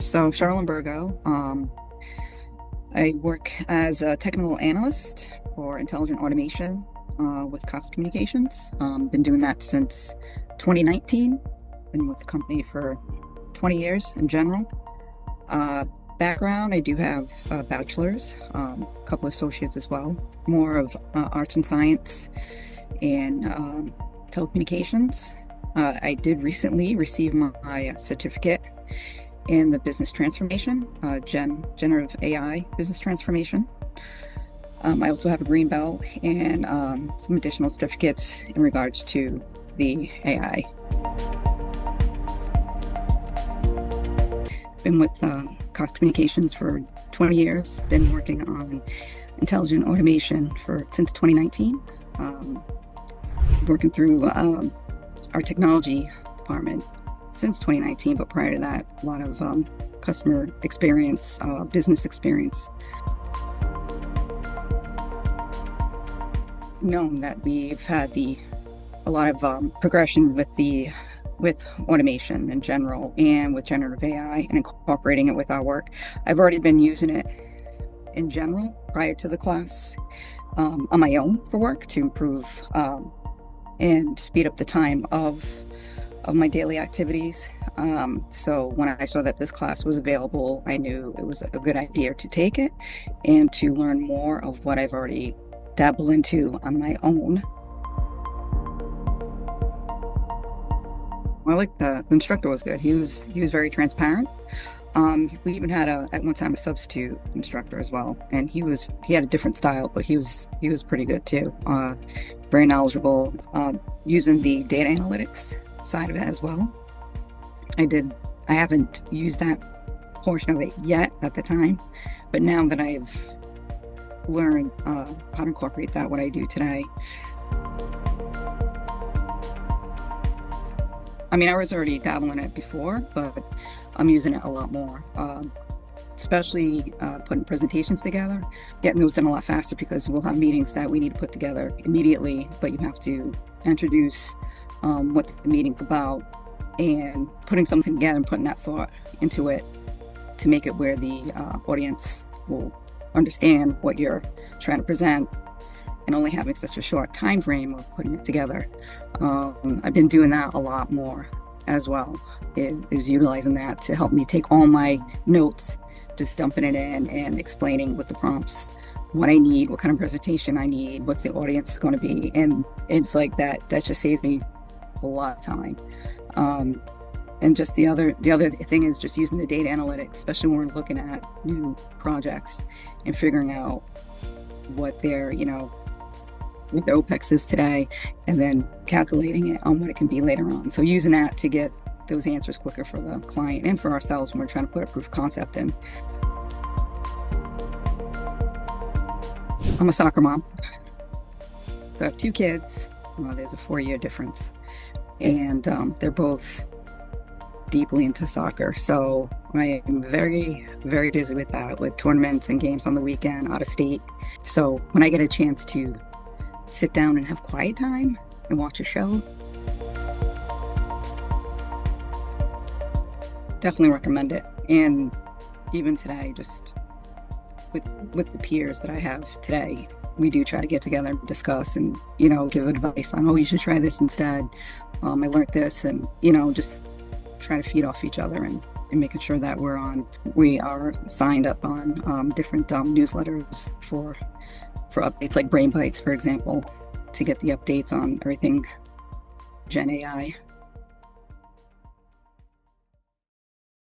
So Cherilyn Burgo. I work as a technical analyst for intelligent automation with Cox Communications. Been doing that since 2019. Been with the company for 20 years in general. Background, I do have a bachelor's, a couple of associates as well, more of arts and science and telecommunications. I did recently receive my certificate in the business transformation, Generative AI business transformation. I also have a green belt and some additional certificates in regards to the AI. Been with Cox Communications for 20 years, been working on intelligent automation since 2019, working through our technology department since 2019, but prior to that, a lot of customer experience, business experience. Known that we've had a lot of progression with automation in general and with generative AI and incorporating it with our work. I've already been using it in general prior to the class on my own for work to improve and speed up the time of my daily activities. So when I saw that this class was available, I knew it was a good idea to take it and to learn more of what I've already dabbled into on my own. I like the instructor was good. He was very transparent. We even had at one time a substitute instructor as well, and he had a different style, but he was pretty good too. Very knowledgeable, using the data analytics side of it as well. I haven't used that portion of it yet at the time, but now that I've learned how to incorporate that, what I do today. I mean, I was already dabbling in it before, but I'm using it a lot more, especially putting presentations together, getting those in a lot faster because we'll have meetings that we need to put together immediately, but you have to introduce what the meeting's about and putting something together and putting that thought into it to make it where the audience will understand what you're trying to present, and only having such a short time frame of putting it together. I've been doing that a lot more as well. It was utilizing that to help me take all my notes, just dumping it in and explaining with the prompts what I need, what kind of presentation I need, what the audience is going to be. And it's like that just saves me a lot of time. And just the other thing is just using the data analytics, especially when we're looking at new projects and figuring out what their OPEX is today, and then calculating it on what it can be later on. So using that to get those answers quicker for the client and for ourselves when we're trying to put a proof of concept in. I'm a soccer mom. So I have two kids. There's a 4-year difference. And they're both deeply into soccer. So I am very, very busy with that, with tournaments and games on the weekend, out of state. So when I get a chance to sit down and have quiet time and watch a show, definitely recommend it. And even today, just with the peers that I have today, we do try to get together and discuss and give advice on, you should try this instead. I learned this, and just try to feed off each other and making sure that we are signed up on different newsletters for updates, like Brain Bites, for example, to get the updates on everything Gen AI.